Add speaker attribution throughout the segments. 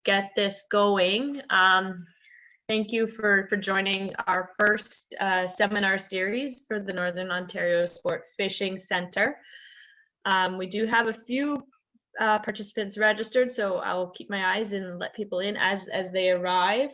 Speaker 1: get this going. Thank you for joining our first seminar series for the Northern Ontario Sport Fishing Centre. We do have a few participants registered, so I'll keep my eyes and let people in as they arrive.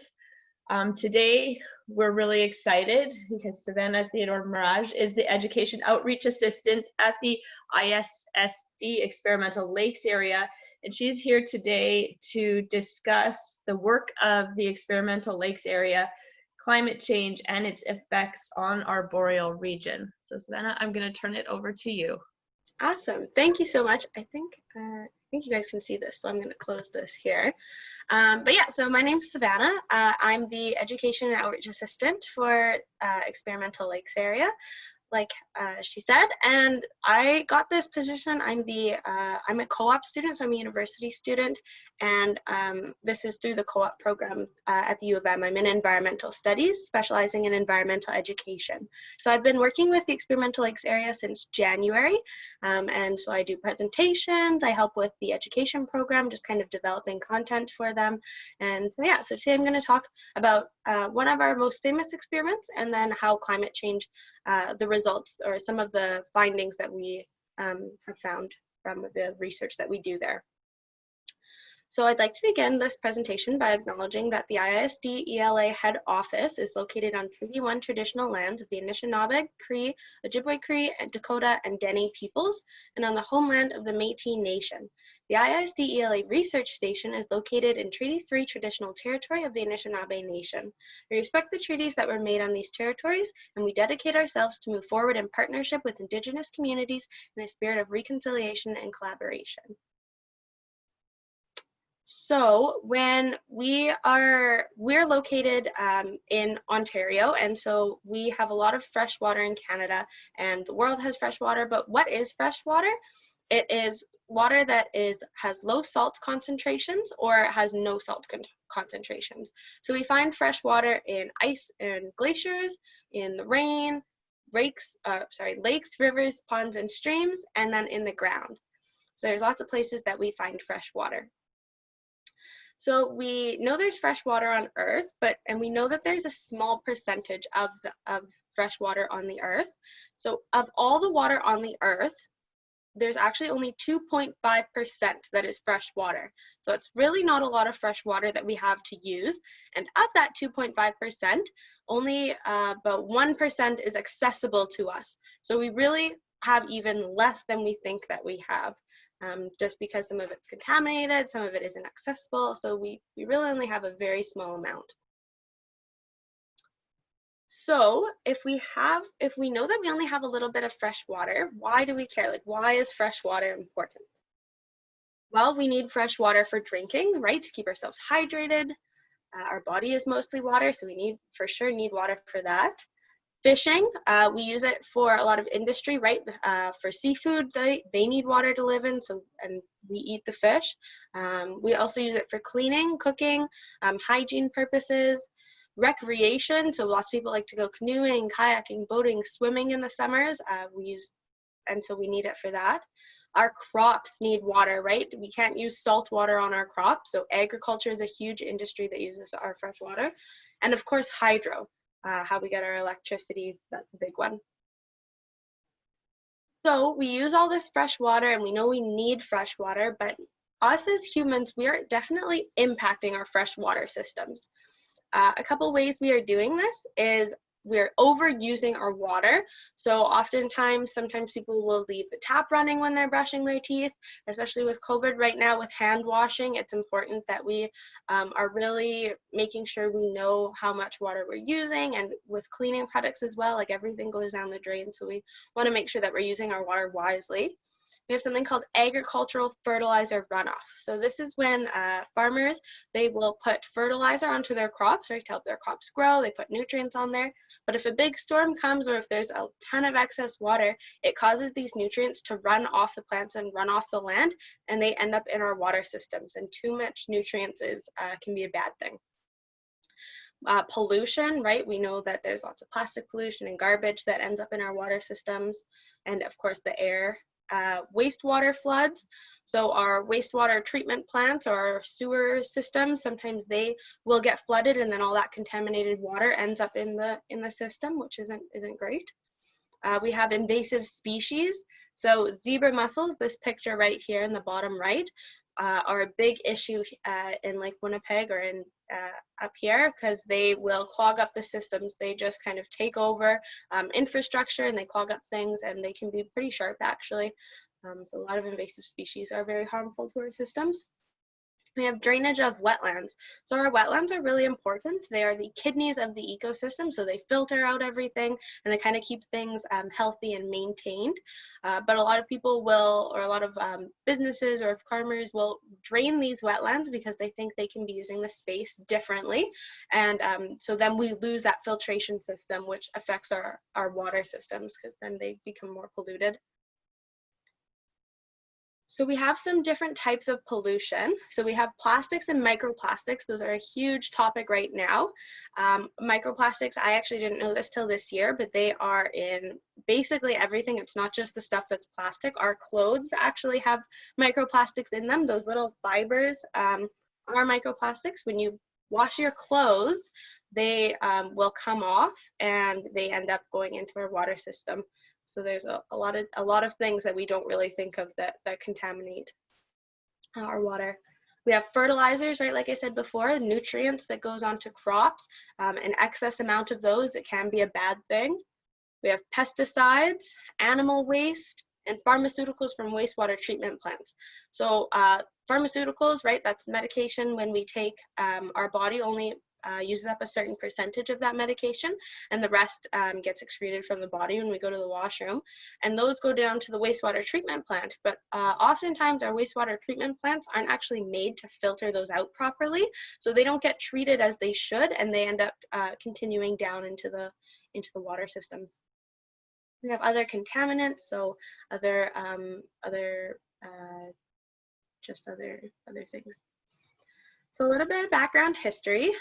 Speaker 1: Today, we're really excited because Savana Theodore-Maraj is the Education Outreach Assistant at the IISD Experimental Lakes area, and she's here today to discuss the work of the Experimental Lakes area, climate change, and its effects on our Boreal region. So Savana, I'm going to turn it over to you.
Speaker 2: Awesome. Thank you so much. I think you guys can see this, so I'm going to close this here. But yeah, so my name's Savana. I'm the Education and Outreach Assistant for Experimental Lakes area, like she said, and I got this position. I'm a co-op student, so I'm a university student, and this is through the co-op program at the U of M. I'm in environmental studies, specializing in environmental education. So I've been working with the Experimental Lakes area since January, and so I do presentations, I help with the education program, just kind of developing content for them. And yeah, so today I'm going to talk about one of our most famous experiments, and then how climate change, the results or some of the findings that we have found from the research that we do there. So I'd like to begin this presentation by acknowledging that the IISD ELA head office is located on Treaty 1 traditional lands of the Anishinaabe, Cree, Ojibwe Cree, and Dakota and Dene peoples, and on the homeland of the Métis Nation. The IISD ELA Research Station is located in Treaty 3 traditional territory of the Anishinaabe Nation. We respect the treaties that were made on these territories, and we dedicate ourselves to move forward in partnership with Indigenous communities in a spirit of reconciliation and collaboration. So when we're located in Ontario, and so we have a lot of fresh water in Canada, and the world has fresh water. But what is fresh water? It is water that has low salt concentrations or has no salt concentrations. So we find fresh water in ice and glaciers, in the rain, lakes, rivers, ponds, and streams, and then in the ground. So there's lots of places that we find fresh water. So we know there's fresh water on Earth, and we know that there's a small percentage of fresh water on the Earth. So of all the water on the Earth, there's actually only 2.5% that is fresh water. So it's really not a lot of fresh water that we have to use. And of that 2.5%, only about 1% is accessible to us. So we really have even less than we think that we have. Just because some of it's contaminated, some of it isn't accessible, so we really only have a very small amount. So if we know that we only have a little bit of fresh water, why do we care? Like, why is fresh water important? Well, we need fresh water for drinking, right? To keep ourselves hydrated. Our body is mostly water, so we for sure need water for that. Fishing, we use it for a lot of industry, right? For seafood, they need water to live in, and we eat the fish. We also use it for cleaning, cooking, hygiene purposes, recreation. So lots of people like to go canoeing, kayaking, boating, swimming in the summers. And so we need it for that. Our crops need water, right? We can't use salt water on our crops. So agriculture is a huge industry that uses our fresh water. And of course, hydro. How we get our electricity, that's a big one. So we use all this fresh water, and we know we need fresh water, but us as humans, we are definitely impacting our fresh water systems. A couple ways we are doing this is we're overusing our water. So sometimes people will leave the tap running when they're brushing their teeth, especially with COVID right now with hand washing. It's important that we are really making sure we know how much water we're using, and with cleaning products as well, like everything goes down the drain. So we want to make sure that we're using our water wisely. We have something called agricultural fertilizer runoff. So this is when farmers, they will put fertilizer onto their crops, right, to help their crops grow. They put nutrients on there. But if a big storm comes, or if there's a ton of excess water, it causes these nutrients to run off the plants and run off the land, and they end up in our water systems. And too much nutrients can be a bad thing. Pollution, right? We know that there's lots of plastic pollution and garbage that ends up in our water systems, and of course the air. Wastewater floods. So our wastewater treatment plants or our sewer systems, sometimes they will get flooded, and then all that contaminated water ends up in the system, which isn't great. We have invasive species. So zebra mussels, this picture right here in the bottom right, are a big issue in Lake Winnipeg or in up here, because they will clog up the systems. They just kind of take over infrastructure, and they clog up things, and they can be pretty sharp actually. So a lot of invasive species are very harmful to our systems. We have drainage of wetlands. So our wetlands are really important. They are the kidneys of the ecosystem, so they filter out everything, and they kind of keep things healthy and maintained. But a lot of people will, or a lot of businesses or farmers will drain these wetlands because they think they can be using the space differently. And so then we lose that filtration system, which affects our water systems, because then they become more polluted. So we have some different types of pollution. So we have plastics and microplastics. Those are a huge topic right now. Microplastics, I actually didn't know this till this year, but they are in basically everything. It's not just the stuff that's plastic. Our clothes actually have microplastics in them. Those little fibers are microplastics. When you wash your clothes, they will come off, and they end up going into our water system. So there's a lot of things that we don't really think of that contaminate our water. We have fertilizers, right? Like I said before, nutrients that goes onto crops. An excess amount of those, it can be a bad thing. We have pesticides, animal waste, and pharmaceuticals from wastewater treatment plants. So pharmaceuticals, right? That's medication. When we take, our body only uses up a certain percentage of that medication, and the rest gets excreted from the body when we go to the washroom, and those go down to the wastewater treatment plant. But oftentimes our wastewater treatment plants aren't actually made to filter those out properly, so they don't get treated as they should, and they end up continuing down into the water system. We have other contaminants, so other things. So a little bit of background history.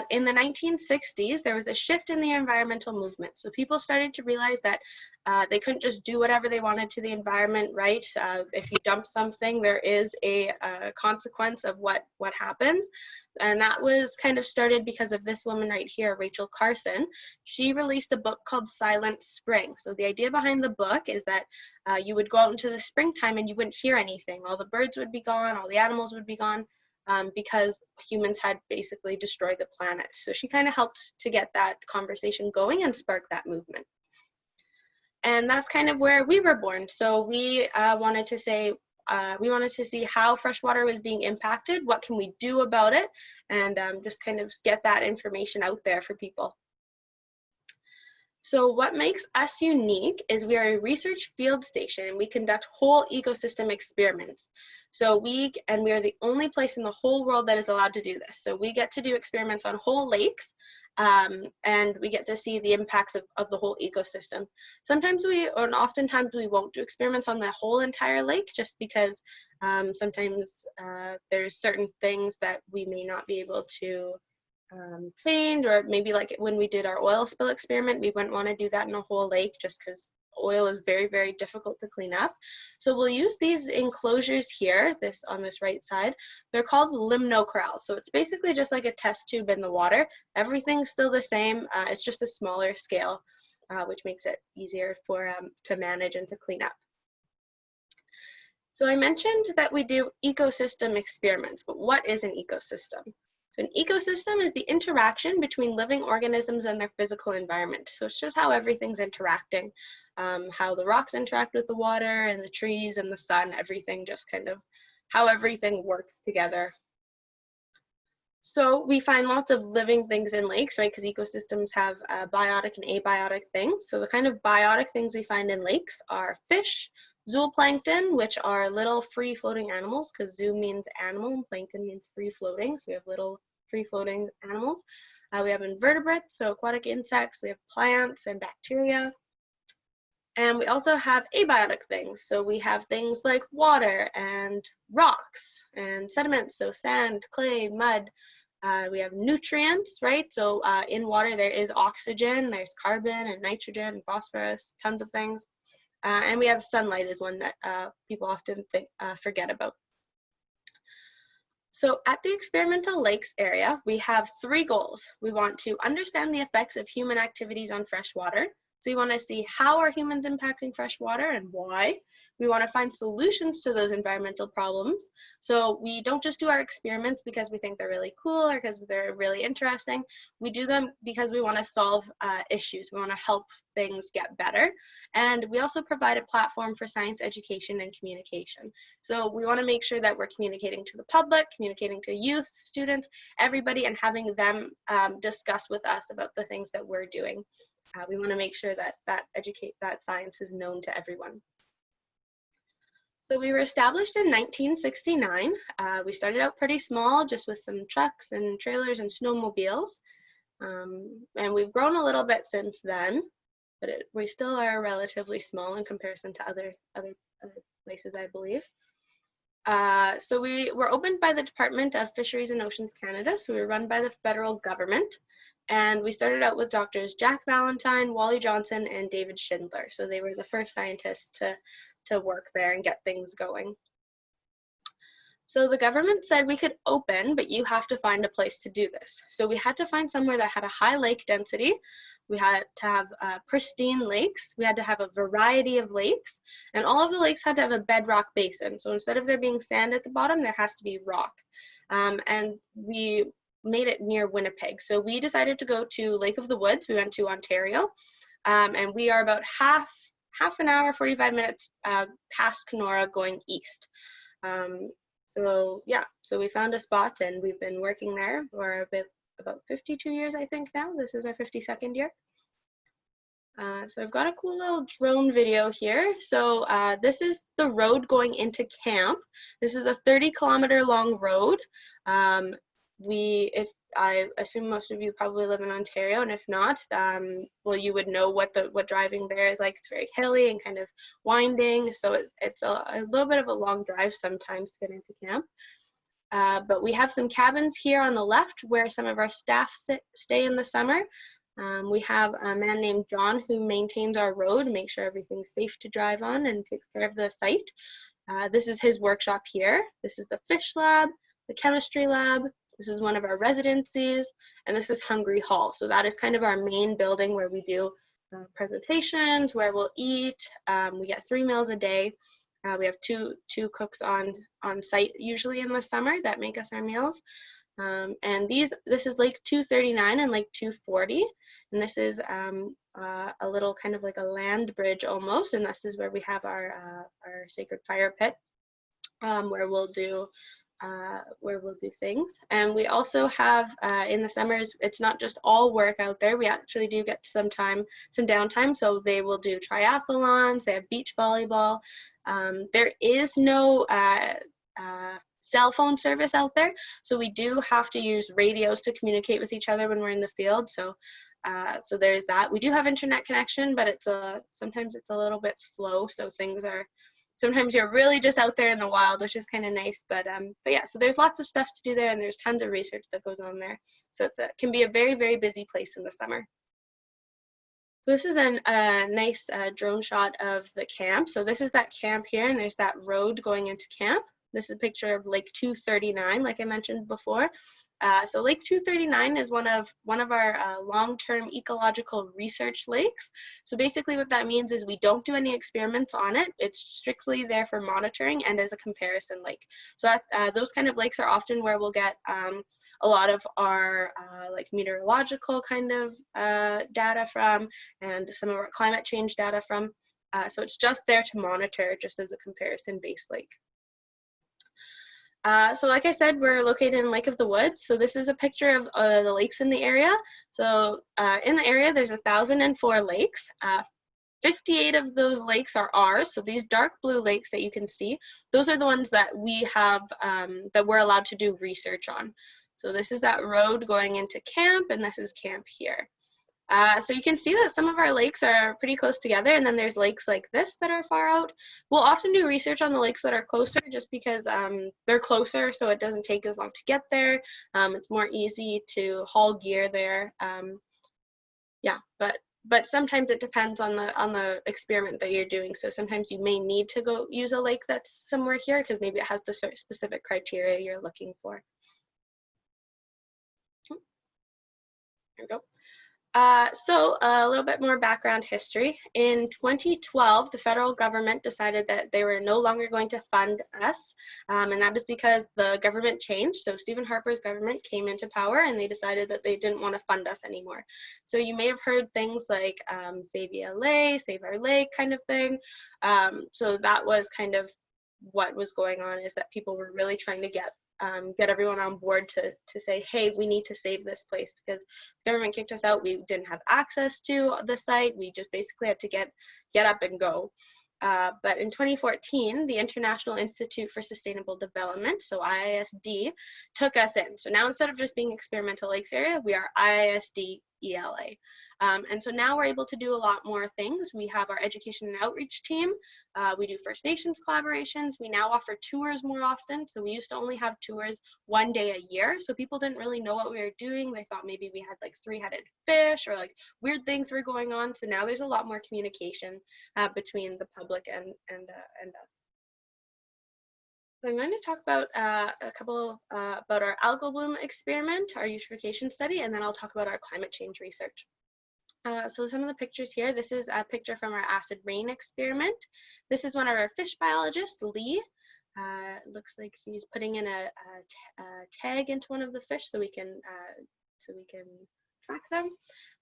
Speaker 2: In the 1960s, there was a shift in the environmental movement. So people started to realize that they couldn't just do whatever they wanted to the environment, right? If you dump something, there is a consequence of what happens. And that was kind of started because of this woman right here, Rachel Carson. She released a book called Silent Spring. So the idea behind the book is that you would go out into the springtime and you wouldn't hear anything. All the birds would be gone, all the animals would be gone. Because humans had basically destroyed the planet. So she kind of helped to get that conversation going and spark that movement. And that's kind of where we were born. So we wanted to see how freshwater was being impacted, what can we do about it, and just kind of get that information out there for people. So what makes us unique is we are a research field station, and we conduct whole ecosystem experiments. So we are the only place in the whole world that is allowed to do this. So we get to do experiments on whole lakes, and we get to see the impacts of the whole ecosystem. Oftentimes we won't do experiments on the whole entire lake, just because sometimes there's certain things that we may not be able to change, or maybe like when we did our oil spill experiment, we wouldn't want to do that in a whole lake just because oil is very, very difficult to clean up. So we'll use these enclosures here, on this right side. They're called limno corrals. So it's basically just like a test tube in the water. Everything's still the same. It's just a smaller scale, which makes it easier to manage and to clean up. So I mentioned that we do ecosystem experiments, but what is an ecosystem? So an ecosystem is the interaction between living organisms and their physical environment. So it's just how everything's interacting, how the rocks interact with the water and the trees and the sun, everything, just kind of how everything works together. So we find lots of living things in lakes, right? Because ecosystems have biotic and abiotic things. So the kind of biotic things we find in lakes are fish, zooplankton, which are little free-floating animals, because zoo means animal and plankton means free-floating. So we have little free-floating animals. We have invertebrates, so aquatic insects. We have plants and bacteria. And we also have abiotic things. So we have things like water and rocks and sediments, so sand, clay, mud. We have nutrients, right? So in water there is oxygen, there's carbon and nitrogen and phosphorus, tons of things. And we have sunlight is one that people often forget about. So at the experimental lakes area, we have 3 goals. We want to understand the effects of human activities on fresh water. So we want to see how are humans impacting fresh water and why. We want to find solutions to those environmental problems. So we don't just do our experiments because we think they're really cool or because they're really interesting. We do them because we want to solve issues. We want to help things get better. And we also provide a platform for science education and communication. So we want to make sure that we're communicating to the public, communicating to youth, students, everybody, and having them discuss with us about the things that we're doing. We want to make sure that that science is known to everyone. So we were established in 1969. We started out pretty small, just with some trucks and trailers and snowmobiles. And we've grown a little bit since then, but we still are relatively small in comparison to other places, I believe. So we were opened by the Department of Fisheries and Oceans Canada, so we were run by the federal government. And we started out with doctors Jack Valentine, Wally Johnson, and David Schindler. So they were the first scientists to work there and get things going. So the government said we could open, but you have to find a place to do this. So we had to find somewhere that had a high lake density. We had to have pristine lakes. We had to have a variety of lakes, and all of the lakes had to have a bedrock basin. So instead of there being sand at the bottom, there has to be rock. And we made it near Winnipeg. So we decided to go to Lake of the Woods. We went to Ontario, and we are about half an hour, 45 minutes past Kenora going east. So yeah, so we found a spot and we've been working there for about 52 years, I think now. This is our 52nd year. So I've got a cool little drone video here. So this is the road going into camp. This is a 30-kilometer long road. I assume most of you probably live in Ontario, and if not, well, you would know what driving there is like. It's very hilly and kind of winding, so it's a little bit of a long drive sometimes to get into camp. But we have some cabins here on the left where some of our staff stay in the summer. We have a man named John who maintains our road and makes sure everything's safe to drive on and takes care of the site. This is his workshop here. This is the fish lab, the chemistry lab. This is one of our residencies, and this is Hungry Hall. So that is kind of our main building where we do presentations, where we'll eat. We get 3 meals a day. We have two cooks on site usually in the summer that make us our meals. And this is Lake 239 and Lake 240, and this is a little kind of like a land bridge almost, and this is where we have our sacred fire pit, where we'll do things. And we also have in the summers, it's not just all work out there. We actually do get some downtime. So they will do triathlons, they have beach volleyball. There is no cell phone service out there, so we do have to use radios to communicate with each other when we're in the field. So so there's that. We do have internet connection, but sometimes it's a little bit slow, so sometimes you're really just out there in the wild, which is kind of nice. But yeah, so there's lots of stuff to do there, and there's tons of research that goes on there. So it can be a very, very busy place in the summer. So this is a nice drone shot of the camp. So this is that camp here, and there's that road going into camp. This is a picture of Lake 239, like I mentioned before. So Lake 239 is one of our long-term ecological research lakes. So basically what that means is we don't do any experiments on it. It's strictly there for monitoring and as a comparison lake. So those kind of lakes are often where we'll get a lot of our like meteorological kind of data from, and some of our climate change data from. So it's just there to monitor, just as a comparison-based lake. So like I said, we're located in Lake of the Woods. So this is a picture of the lakes in the area. So in the area, there's 1,004 lakes. 58 of those lakes are ours. So these dark blue lakes that you can see, those are the ones that we have, that we're allowed to do research on. So this is that road going into camp, and this is camp here. So you can see that some of our lakes are pretty close together, and then there's lakes like this that are far out. We'll often do research on the lakes that are closer just because they're closer, so it doesn't take as long to get there. It's more easy to haul gear there. Yeah, but but sometimes it depends on the experiment that you're doing. So sometimes you may need to go use a lake that's somewhere here because maybe it has the specific criteria you're looking for. There we go. So a little bit more background history. In 2012, the federal government decided that they were no longer going to fund us, and that is because the government changed. So Stephen Harper's government came into power, and they decided that they didn't want to fund us anymore. So you may have heard things like Save ELA, Save Our Lake kind of thing. So that was kind of what was going on, is that people were really trying to get everyone on board to say, hey, we need to save this place because the government kicked us out. We didn't have access to the site. We just basically had to get up and go. But in 2014, the International Institute for Sustainable Development, so IISD, took us in. So now instead of just being Experimental Lakes Area, we are IISD ELA. And so now we're able to do a lot more things. We have our education and outreach team. We do First Nations collaborations. We now offer tours more often. So we used to only have tours 1 day a year. So people didn't really know what we were doing. They thought maybe we had like 3-headed fish or like weird things were going on. So now there's a lot more communication between the public and us. So I'm going to talk about a couple about our algal bloom experiment, our eutrophication study, and then I'll talk about our climate change research. So some of the pictures here, this is a picture from our acid rain experiment. This is one of our fish biologists, Lee. Looks like he's putting in a tag into one of the fish so we can track them.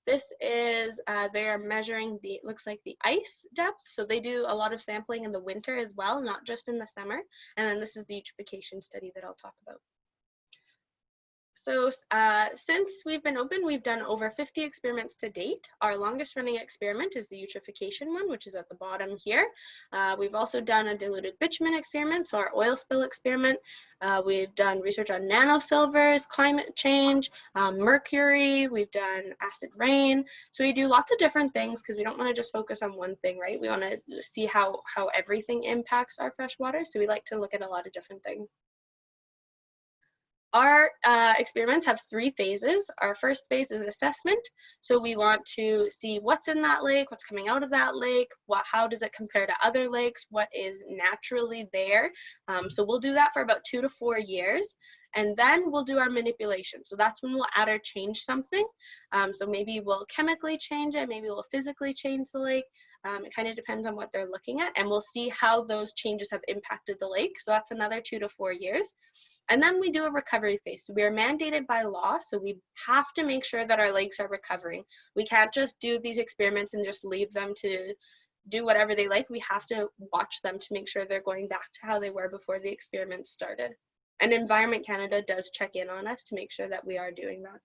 Speaker 2: This is, they are measuring the, looks like the ice depth. So they do a lot of sampling in the winter as well, not just in the summer. And then this is the eutrophication study that I'll talk about. So since we've been open, we've done over 50 experiments to date. Our longest running experiment is the eutrophication one, which is at the bottom here. We've also done a diluted bitumen experiment, so our oil spill experiment. We've done research on nanosilvers, climate change, mercury. We've done acid rain. So we do lots of different things because we don't want to just focus on one thing, right? We want to see how everything impacts our fresh water. So we like to look at a lot of different things. Our experiments have 3 phases. Our first phase is assessment. So we want to see what's in that lake, what's coming out of that lake, how does it compare to other lakes, what is naturally there. So we'll do that for about 2 to 4 years. And then we'll do our manipulation. So that's when we'll add or change something. So maybe we'll chemically change it, maybe we'll physically change the lake. It kind of depends on what they're looking at, and we'll see how those changes have impacted the lake. So that's another 2 to 4 years. And then we do a recovery phase. So we are mandated by law, so we have to make sure that our lakes are recovering. We can't just do these experiments and just leave them to do whatever they like. We have to watch them to make sure they're going back to how they were before the experiment started. And Environment Canada does check in on us to make sure that we are doing that.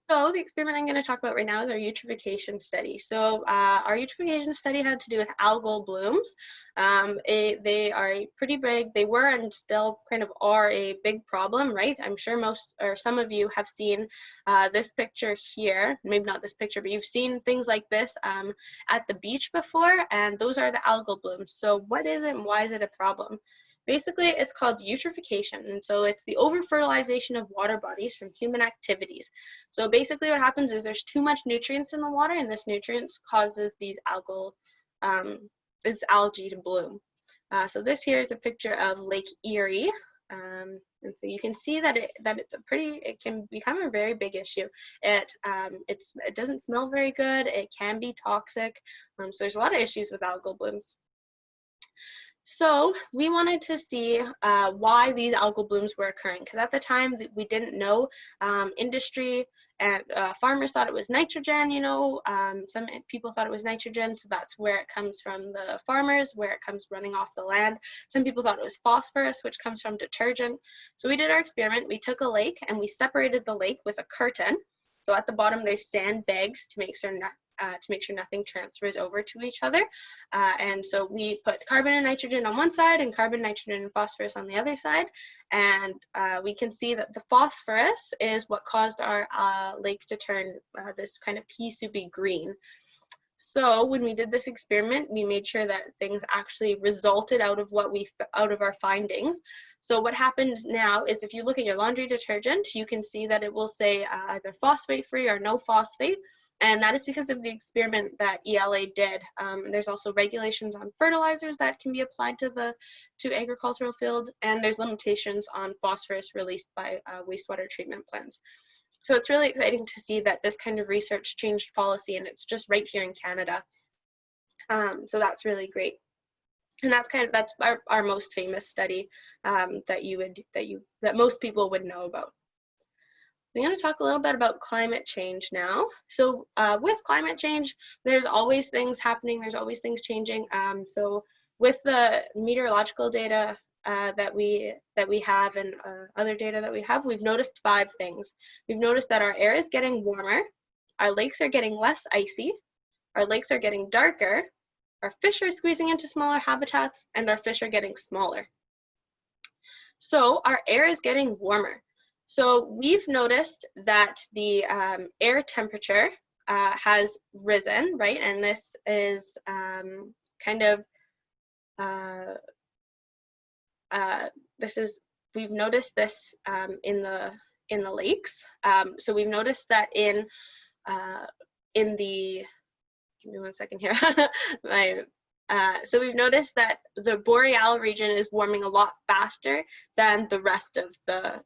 Speaker 2: So the experiment I'm going to talk about right now is our eutrophication study. So our eutrophication study had to do with algal blooms. They are pretty big. They were and still kind of are a big problem, right? I'm sure most or some of you have seen this picture here. Maybe not this picture, but you've seen things like this at the beach before, and those are the algal blooms. So what is it and why is it a problem? Basically, it's called eutrophication, and so it's the over-fertilization of water bodies from human activities. So basically what happens is there's too much nutrients in the water, and this nutrients causes these algae to bloom. So this here is a picture of Lake Erie, and so you can see that it can become a very big issue. It doesn't smell very good. It can be toxic. So there's a lot of issues with algal blooms. So we wanted to see why these algal blooms were occurring, because at the time we didn't know. Industry and farmers thought it was nitrogen, you know, some people thought it was nitrogen, so that's where it comes from the farmers, where it comes running off the land. Some people thought it was phosphorus, which comes from detergent. So we did our experiment. We took a lake and we separated the lake with a curtain. So at the bottom there's sandbags to make sure nothing transfers over to each other. And so we put carbon and nitrogen on one side and carbon, nitrogen, and phosphorus on the other side. And we can see that the phosphorus is what caused our lake to turn this kind of pea soupy green. So when we did this experiment, we made sure that things actually resulted out of our findings. So what happens now is if you look at your laundry detergent, you can see that it will say either phosphate-free or no phosphate, and that is because of the experiment that ELA did. There's also regulations on fertilizers that can be applied to agricultural field, and there's limitations on phosphorus released by wastewater treatment plants. So it's really exciting to see that this kind of research changed policy, and it's just right here in Canada. So that's really great. And that's our most famous study that most people would know about. I'm going to talk a little bit about climate change now. So with climate change, there's always things happening. There's always things changing. So with the meteorological data that we have and other data that we have, we've noticed 5 things. We've noticed that our air is getting warmer, our lakes are getting less icy, our lakes are getting darker, our fish are squeezing into smaller habitats, and our fish are getting smaller. So our air is getting warmer. So we've noticed that the air temperature has risen, right? And this is we've noticed this in the lakes. So we've noticed that in the, give me one second here. So we've noticed that the Boreal region is warming a lot faster than the rest of the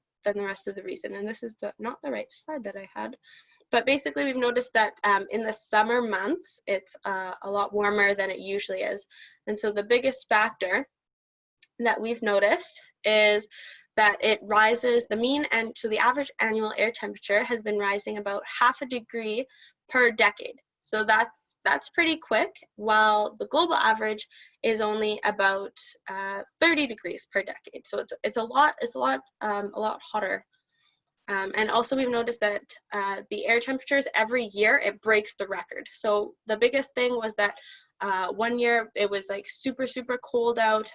Speaker 2: region. And this is not the right slide that I had. But basically, we've noticed that in the summer months, it's a lot warmer than it usually is. And so the biggest factor that we've noticed is that it rises, the average annual air temperature has been rising about 0.5 degree per decade. So that's pretty quick, while the global average is only about 30 degrees per decade. So it's a lot hotter. And also we've noticed that the air temperatures every year, it breaks the record. So the biggest thing was that one year it was like super, super cold out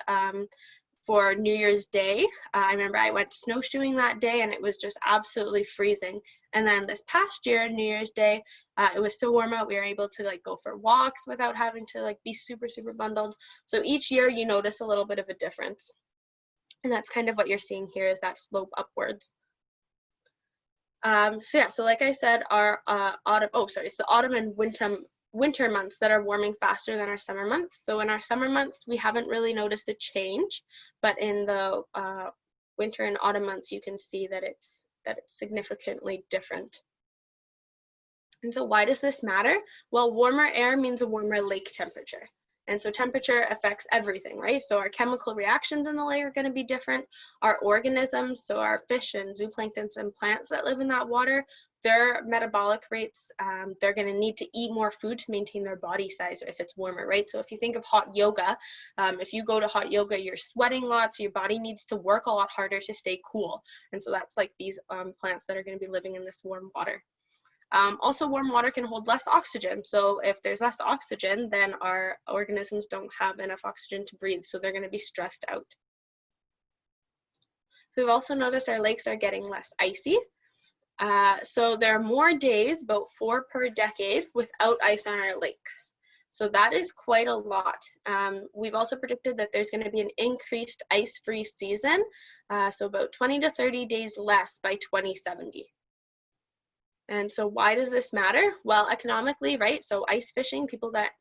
Speaker 2: for New Year's Day. I remember I went snowshoeing that day and it was just absolutely freezing. And then this past year, New Year's Day, it was so warm out, we were able to like go for walks without having to like be super, super bundled. So each year you notice a little bit of a difference. And that's kind of what you're seeing here, is that slope upwards. So like I said, our it's the autumn and winter months that are warming faster than our summer months. So in our summer months, we haven't really noticed a change, but in the winter and autumn months, you can see that it's significantly different. And so why does this matter? Well, warmer air means a warmer lake temperature. And so temperature affects everything, right? So our chemical reactions in the lake are going to be different. Our organisms, so our fish and zooplanktons and plants that live in that water, their metabolic rates, they're going to need to eat more food to maintain their body size if it's warmer, right? So if you think of hot yoga, if you go to hot yoga, you're sweating lots, your body needs to work a lot harder to stay cool. And so that's like these plants that are going to be living in this warm water. Also, warm water can hold less oxygen. So if there's less oxygen, then our organisms don't have enough oxygen to breathe. So they're going to be stressed out. So we've also noticed our lakes are getting less icy. So there are more days, about 4 per decade, without ice on our lakes. So that is quite a lot. We've also predicted that there's going to be an increased ice-free season. So about 20 to 30 days less by 2070. And so why does this matter? Well, economically, right? So ice fishing, people that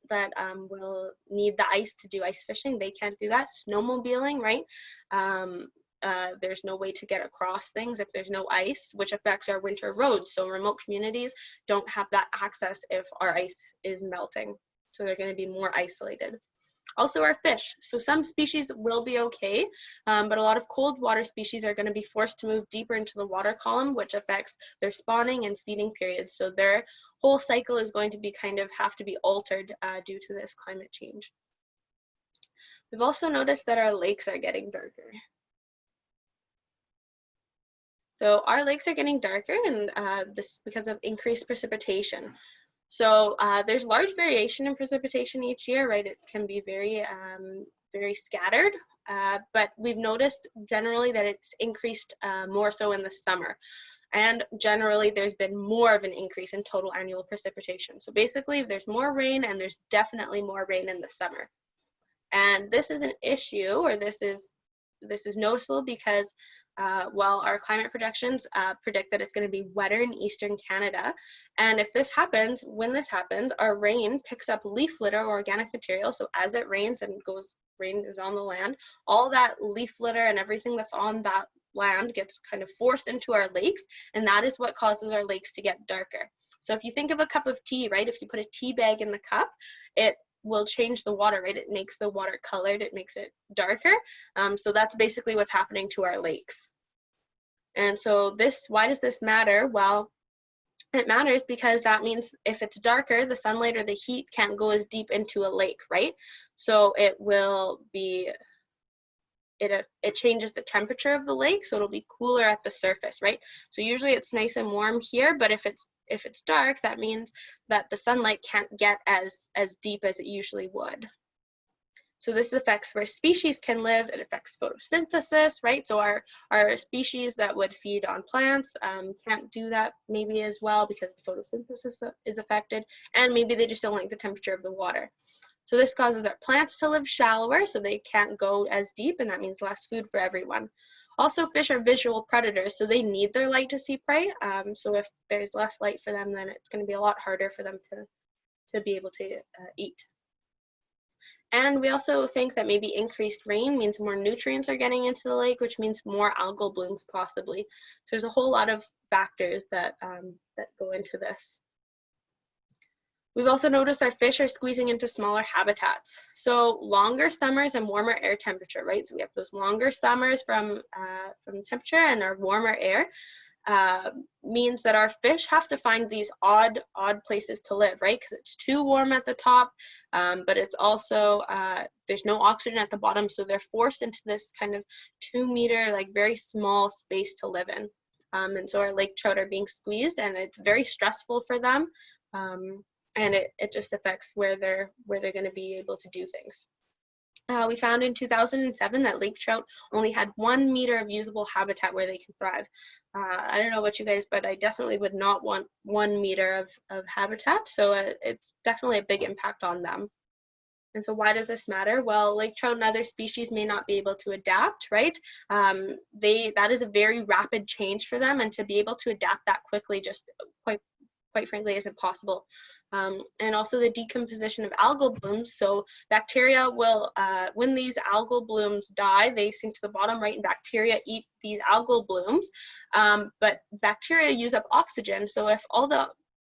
Speaker 2: will need the ice to do ice fishing, they can't do that. Snowmobiling, right? There's no way to get across things if there's no ice, which affects our winter roads. So remote communities don't have that access if our ice is melting. So they're going to be more isolated. Also our fish. So some species will be okay, but a lot of cold water species are going to be forced to move deeper into the water column, which affects their spawning and feeding periods. So their whole cycle is going to be have to be altered due to this climate change. We've also noticed that our lakes are getting darker. So our lakes are getting darker, and this is because of increased precipitation. So there's large variation in precipitation each year, right? It can be very, very scattered, but we've noticed generally that it's increased more so in the summer. And generally there's been more of an increase in total annual precipitation. So basically there's more rain, and there's definitely more rain in the summer. And this is an issue, or this is this is noticeable because well, our climate projections predict that it's going to be wetter in eastern Canada. And if this happens, when this happens, our rain picks up leaf litter or organic material. So as it rains and rain is on the land, all that leaf litter and everything that's on that land gets kind of forced into our lakes, and that is what causes our lakes to get darker. So if you think of a cup of tea, right, if you put a tea bag in the cup, it will change the water, right? It makes the water colored, it makes it darker. So that's basically what's happening to our lakes. And so why does this matter? Well, it matters because that means if it's darker, the sunlight or the heat can't go as deep into a lake, right? So it will be, it changes the temperature of the lake, so it'll be cooler at the surface, right? So usually it's nice and warm here, but if it's dark, that means that the sunlight can't get as deep as it usually would. So this affects where species can live. It affects photosynthesis, right? So our species that would feed on plants can't do that maybe as well because the photosynthesis is affected, and maybe they just don't like the temperature of the water. So this causes our plants to live shallower, so they can't go as deep, and that means less food for everyone. Also, fish are visual predators, so they need their light to see prey. So if there's less light for them, then it's going to be a lot harder for them to be able to eat. And we also think that maybe increased rain means more nutrients are getting into the lake, which means more algal blooms possibly. So there's a whole lot of factors that go into this. We've also noticed our fish are squeezing into smaller habitats. So longer summers and warmer air temperature, right? So we have those longer summers from temperature, and our warmer air means that our fish have to find these odd places to live, right? Because it's too warm at the top, but it's also, there's no oxygen at the bottom, so they're forced into this kind of 2-meter, like very small space to live in. And so our lake trout are being squeezed, and it's very stressful for them. And it just affects where they're going to be able to do things. We found in 2007 that lake trout only had 1 meter of usable habitat where they can thrive. I don't know about you guys, but I definitely would not want 1 meter of habitat, so it's definitely a big impact on them. And so why does this matter? Well, lake trout and other species may not be able to adapt, right? That is a very rapid change for them, and to be able to adapt that quickly just quite frankly isn't possible. And also the decomposition of algal blooms. So bacteria will, when these algal blooms die, they sink to the bottom, right, and bacteria eat these algal blooms. But bacteria use up oxygen. So if all the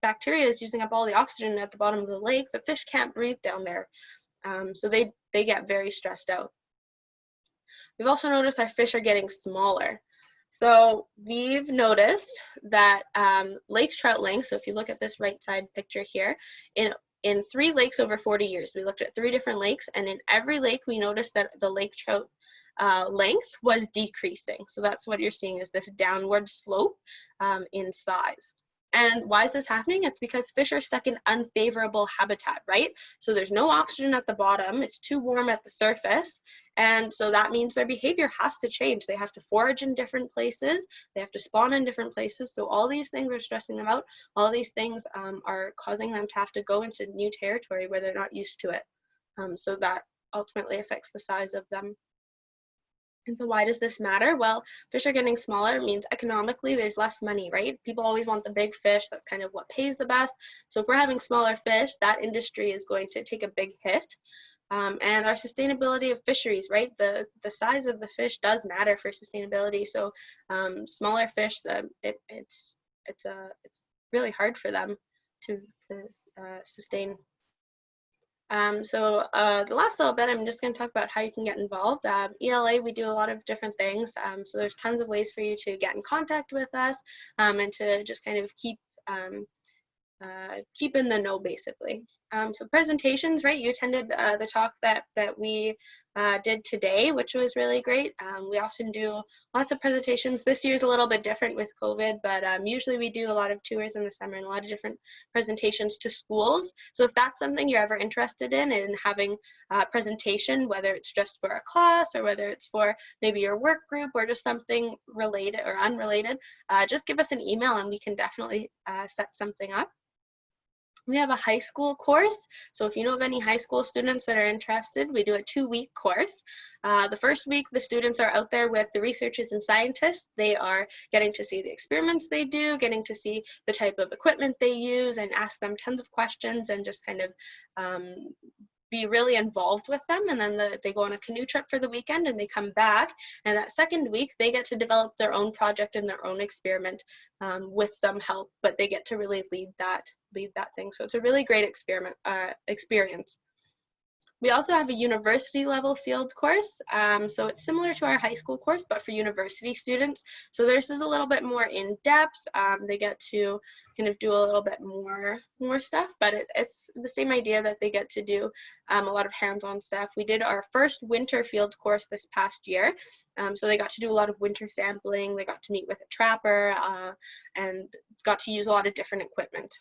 Speaker 2: bacteria is using up all the oxygen at the bottom of the lake, the fish can't breathe down there. So they get very stressed out. We've also noticed our fish are getting smaller. So we've noticed that lake trout length, so if you look at this right side picture here, in 3 lakes over 40 years, we looked at 3 different lakes, and in every lake we noticed that the lake trout length was decreasing. So that's what you're seeing, is this downward slope in size. And why is this happening? It's because fish are stuck in unfavorable habitat, right? So there's no oxygen at the bottom, it's too warm at the surface, and so that means their behavior has to change. They have to forage in different places, they have to spawn in different places, so all these things are stressing them out. All these things are causing them to have to go into new territory where they're not used to it. So that ultimately affects the size of them. And so why does this matter? Well, fish are getting smaller. It means economically there's less money, right? People always want the big fish. That's kind of what pays the best. So if we're having smaller fish, that industry is going to take a big hit. And our sustainability of fisheries, right? The size of the fish does matter for sustainability. So smaller fish, it's really hard for them to sustain. So the last little bit, I'm just going to talk about how you can get involved. ELA, we do a lot of different things. So there's tons of ways for you to get in contact with us and to just kind of keep in the know, basically. So presentations, right? You attended the talk that we did today, which was really great. We often do lots of presentations. This year's a little bit different with COVID, but usually we do a lot of tours in the summer and a lot of different presentations to schools. So if that's something you're ever interested in having a presentation, whether it's just for a class or whether it's for maybe your work group or just something related or unrelated, just give us an email and we can definitely set something up. We have a high school course. So if you know of any high school students that are interested, we do a 2-week course. The first week, the students are out there with the researchers and scientists. They are getting to see the experiments they do, getting to see the type of equipment they use, and ask them tons of questions and just kind of be really involved with them. And then they go on a canoe trip for the weekend and they come back, and that second week they get to develop their own project and their own experiment with some help, but they get to really lead that thing. So it's a really great experience. We also have a university level field course. So it's similar to our high school course, but for university students. So this is a little bit more in depth. They get to kind of do a little bit more stuff, but it's the same idea that they get to do a lot of hands-on stuff. We did our first winter field course this past year. So they got to do a lot of winter sampling. They got to meet with a trapper and got to use a lot of different equipment.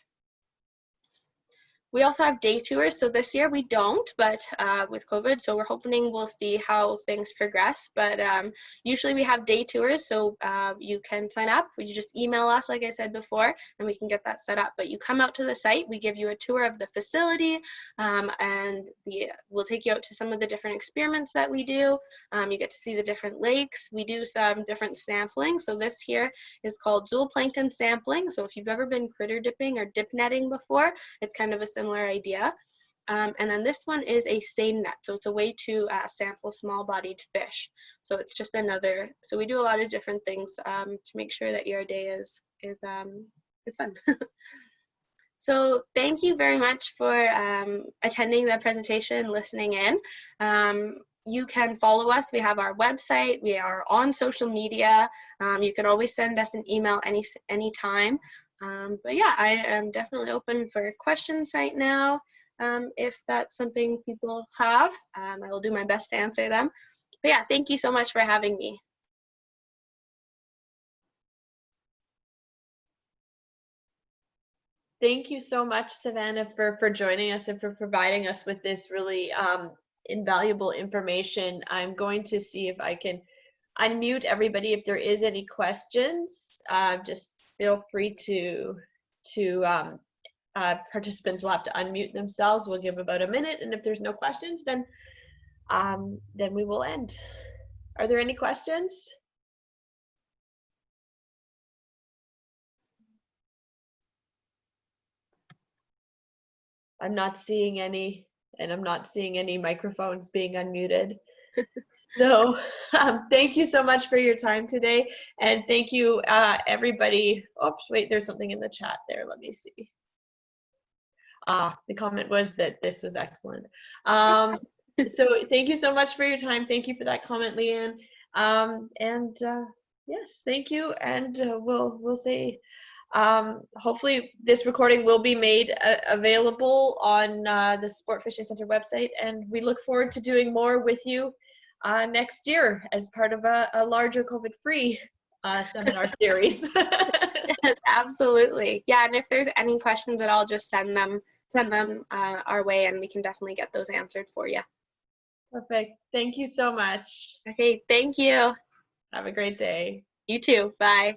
Speaker 2: We also have day tours, so this year we don't, but with COVID, so we're hoping we'll see how things progress. But usually we have day tours, so you can sign up. You just email us, like I said before, and we can get that set up. But you come out to the site, we give you a tour of the facility, and we'll take you out to some of the different experiments that we do. You get to see the different lakes. We do some different sampling. So this here is called zooplankton sampling. So if you've ever been critter dipping or dip netting before, it's kind of a similar idea. And then this one is a seine net. So it's a way to sample small-bodied fish. So it's just another, so we do a lot of different things to make sure that your day is fun. So thank you very much for attending the presentation, listening in. You can follow us. We have our website. We are on social media. You can always send us an email anytime. But yeah, I am definitely open for questions right now. If that's something people have, I will do my best to answer them. But yeah, thank you so much for having me.
Speaker 1: Thank you so much, Savannah, for joining us and for providing us with this really invaluable information. I'm going to see if I can unmute everybody. If there is any questions, just feel free to participants will have to unmute themselves. We'll give about a minute, and if there's no questions, then we will end. Are there any questions? I'm not seeing any, and I'm not seeing any microphones being unmuted. So thank you so much for your time today, and thank you everybody. Oops, wait, there's something in the chat there. Let me see. The comment was that this was excellent. So thank you so much for your time. Thank you for that comment, Leanne. Yes, thank you, and we'll say hopefully this recording will be made available on the Sport Fishing Center website, and we look forward to doing more with you next year as part of a larger COVID-free seminar series.
Speaker 2: Yes, absolutely. Yeah, and if there's any questions at all, just send them our way, and we can definitely get those answered for you.
Speaker 1: Perfect. Thank you so much.
Speaker 2: Okay, thank you.
Speaker 1: Have a great day.
Speaker 2: You too. Bye.